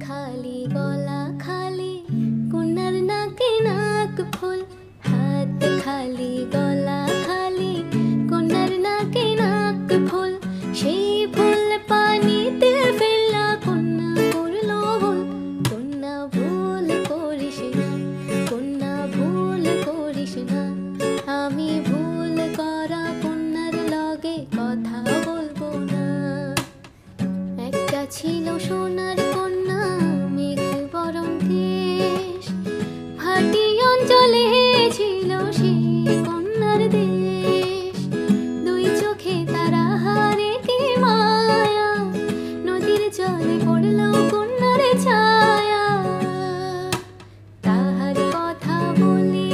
খালি গলা খালি কন্যার নাকে নাক ফুল, হাত খালি গলা খালি কন্যার নাকে নাক ফুল। সেই ফুল পানিতে ফেললা কন্যা করলো ভুল। কন্যা ভুল করিস না, কন্যা ভুল করিস না। আমি ভুল করা কন্যার লগে কথা বলবো না। একটা ছিল সোনার কন্যা মেঘ বরণ দেশ, ভাটি অঞ্চলে ছিল সেই কন্যার দেশ। দুই চোখে তারা হারে কি মায়া, নদীর জলে পড়ল কন্যার ছায়া। তাহার কথা বলি,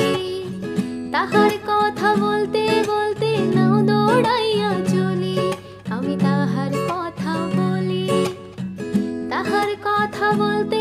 তাহার কথা বলতে বলতে নাও দৌড়াইয়া চলি। আমি তাহার কথা বলি, তাহার কথা বলতে